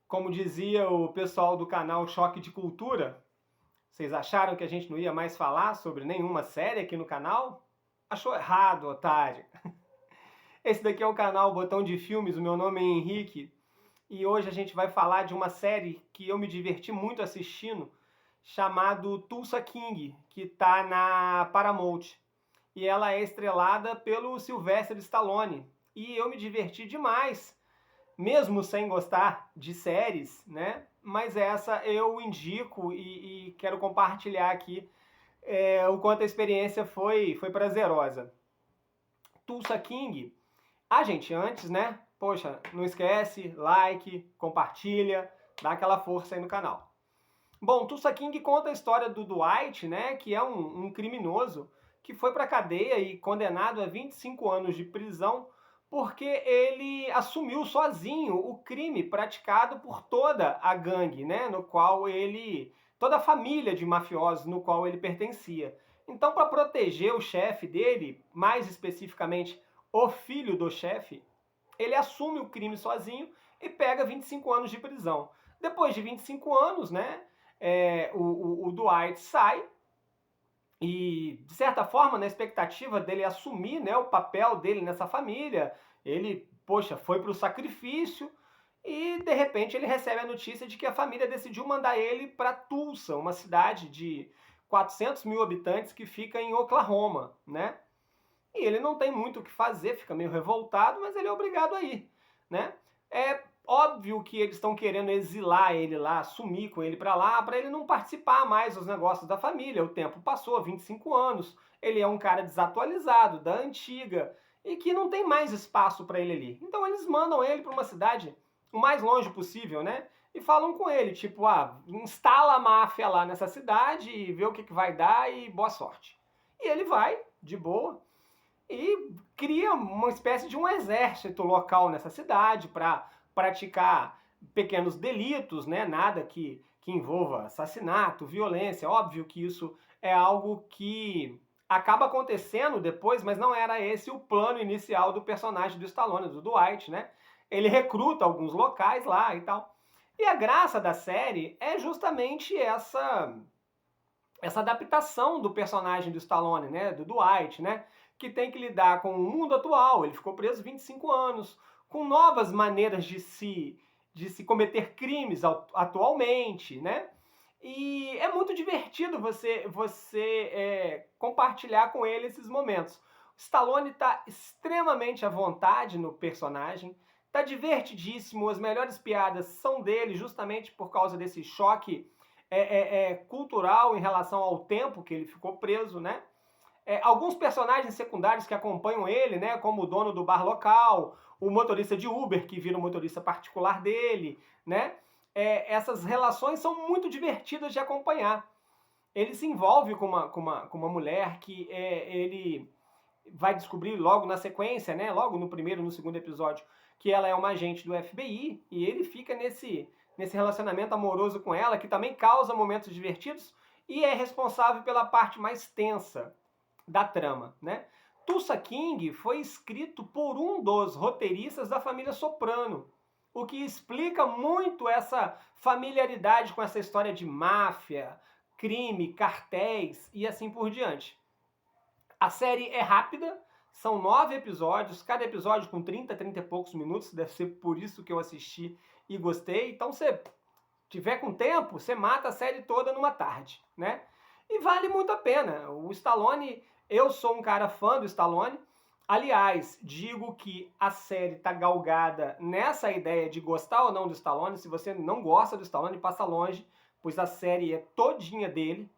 Como dizia o pessoal do canal Choque de Cultura, vocês acharam que a gente não ia mais falar sobre nenhuma série aqui no canal? Achou errado, otário. Esse daqui é o canal Botão de Filmes, o meu nome é Henrique, e hoje a gente vai falar de uma série que eu me diverti muito assistindo, chamado Tulsa King, que tá na Paramount. E ela é estrelada pelo Sylvester Stallone. E eu me diverti demais mesmo sem gostar de séries, né? Mas essa eu indico e quero compartilhar aqui o quanto a experiência foi prazerosa. Tulsa King. Ah, gente, antes, né? Poxa, não esquece, like, compartilha, dá aquela força aí no canal. Bom, Tulsa King conta a história do Dwight, né? Que é um criminoso que foi para a cadeia e condenado a 25 anos de prisão porque ele assumiu sozinho o crime praticado por toda a gangue, né, no qual ele, toda a família de mafiosos no qual ele pertencia. Então, para proteger o chefe dele, mais especificamente o filho do chefe, ele assume o crime sozinho e pega 25 anos de prisão. Depois de 25 anos, né, o Dwight sai e, de certa forma, na expectativa dele assumir, né, o papel dele nessa família, ele, poxa, foi para o sacrifício e, de repente, ele recebe a notícia de que a família decidiu mandar ele para Tulsa, uma cidade de 400 mil habitantes que fica em Oklahoma, né? E ele não tem muito o que fazer, fica meio revoltado, mas ele é obrigado a ir, né? É óbvio que eles estão querendo exilar ele lá, sumir com ele para ele não participar mais dos negócios da família. O tempo passou, 25 anos, ele é um cara desatualizado, da antiga, e que não tem mais espaço para ele ali. Então eles mandam ele para uma cidade o mais longe possível, né? E falam com ele, tipo, instala a máfia lá nessa cidade e vê o que vai dar e boa sorte. E ele vai, de boa, e cria uma espécie de um exército local nessa cidade para praticar pequenos delitos, né? Nada que envolva assassinato, violência. Óbvio que isso é algo que acaba acontecendo depois, mas não era esse o plano inicial do personagem do Stallone, do Dwight, né? Ele recruta alguns locais lá e tal. E a graça da série é justamente essa adaptação do personagem do Stallone, né, do Dwight, né, que tem que lidar com o mundo atual. Ele ficou preso 25 anos, com novas maneiras de se cometer crimes atualmente, né? E é muito divertido você compartilhar com ele esses momentos. O Stallone está extremamente à vontade no personagem, tá divertidíssimo, as melhores piadas são dele, justamente por causa desse choque cultural em relação ao tempo que ele ficou preso, né? Alguns personagens secundários que acompanham ele, né, como o dono do bar local, o motorista de Uber que vira o motorista particular dele, né? Essas relações são muito divertidas de acompanhar. Ele se envolve com uma mulher que ele vai descobrir logo na sequência, né, logo no primeiro, no segundo episódio, que ela é uma agente do FBI e ele fica nesse relacionamento amoroso com ela, que também causa momentos divertidos e é responsável pela parte mais tensa da trama, né? Tulsa King foi escrito por um dos roteiristas da família Soprano, o que explica muito essa familiaridade com essa história de máfia, crime, cartéis e assim por diante. A série é rápida, são 9 episódios, cada episódio com 30 e poucos minutos, deve ser por isso que eu assisti e gostei. Então, se tiver com tempo, você mata a série toda numa tarde, né? E vale muito a pena. O Stallone, eu sou um cara fã do Stallone. Aliás, digo que a série tá galgada nessa ideia de gostar ou não do Stallone. Se você não gosta do Stallone, passa longe, pois a série é todinha dele,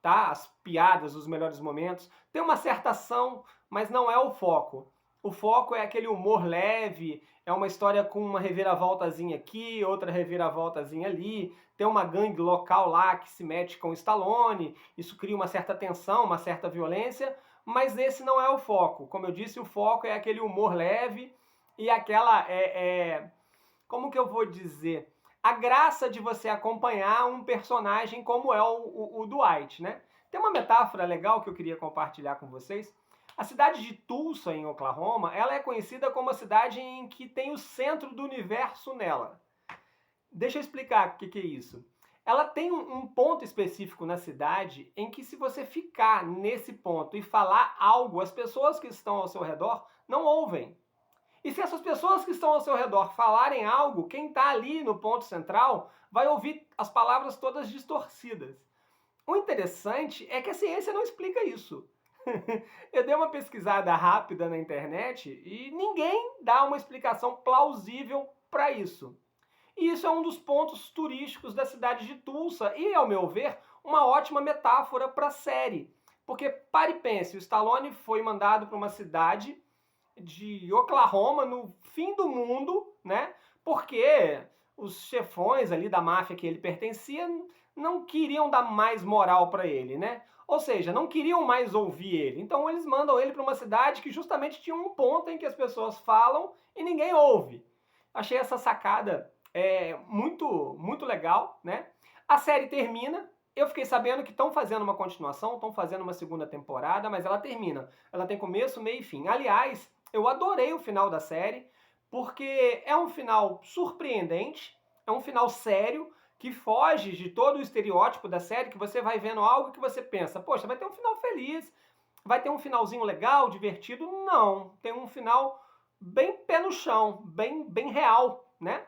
tá? As piadas, os melhores momentos. Tem uma certa ação, mas não é o foco. O foco é aquele humor leve, é uma história com uma reviravoltazinha aqui, outra reviravoltazinha ali, tem uma gangue local lá que se mete com o Stallone, isso cria uma certa tensão, uma certa violência, mas esse não é o foco. Como eu disse, o foco é aquele humor leve e aquela, como que eu vou dizer, a graça de você acompanhar um personagem como é o Dwight, né? Tem uma metáfora legal que eu queria compartilhar com vocês. A cidade de Tulsa, em Oklahoma, ela é conhecida como a cidade em que tem o centro do universo nela. Deixa eu explicar o que é isso. Ela tem um ponto específico na cidade em que, se você ficar nesse ponto e falar algo, as pessoas que estão ao seu redor não ouvem. E se essas pessoas que estão ao seu redor falarem algo, quem está ali no ponto central vai ouvir as palavras todas distorcidas. O interessante é que a ciência não explica isso. Eu dei uma pesquisada rápida na internet e ninguém dá uma explicação plausível para isso. E isso é um dos pontos turísticos da cidade de Tulsa e, ao meu ver, uma ótima metáfora para a série. Porque, pare e pense, o Stallone foi mandado para uma cidade de Oklahoma, no fim do mundo, né? Porque os chefões ali da máfia que ele pertencia não queriam dar mais moral para ele, né? Ou seja, não queriam mais ouvir ele. Então eles mandam ele para uma cidade que justamente tinha um ponto em que as pessoas falam e ninguém ouve. Achei essa sacada muito legal, né? A série termina. Eu fiquei sabendo que estão fazendo uma continuação, estão fazendo uma segunda temporada, mas ela termina. Ela tem começo, meio e fim. Aliás, eu adorei o final da série, porque é um final surpreendente, é um final sério, que foge de todo o estereótipo da série, que você vai vendo algo que você pensa, poxa, vai ter um final feliz, vai ter um finalzinho legal, divertido. Não, tem um final bem pé no chão, bem real, né?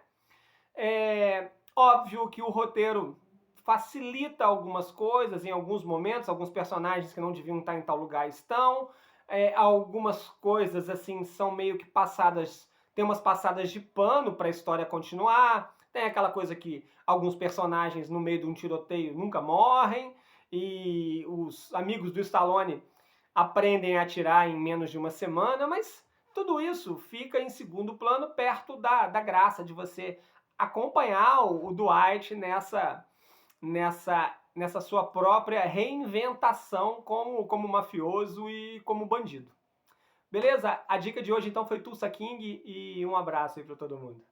É óbvio que o roteiro facilita algumas coisas em alguns momentos, alguns personagens que não deviam estar em tal lugar estão, algumas coisas assim são meio que passadas, tem umas passadas de pano para a história continuar, tem aquela coisa que alguns personagens no meio de um tiroteio nunca morrem, e os amigos do Stallone aprendem a atirar em menos de uma semana, mas tudo isso fica em segundo plano, perto da graça de você acompanhar o Dwight nessa sua própria reinventação como mafioso e como bandido. Beleza? A dica de hoje então foi Tulsa King e um abraço aí para todo mundo.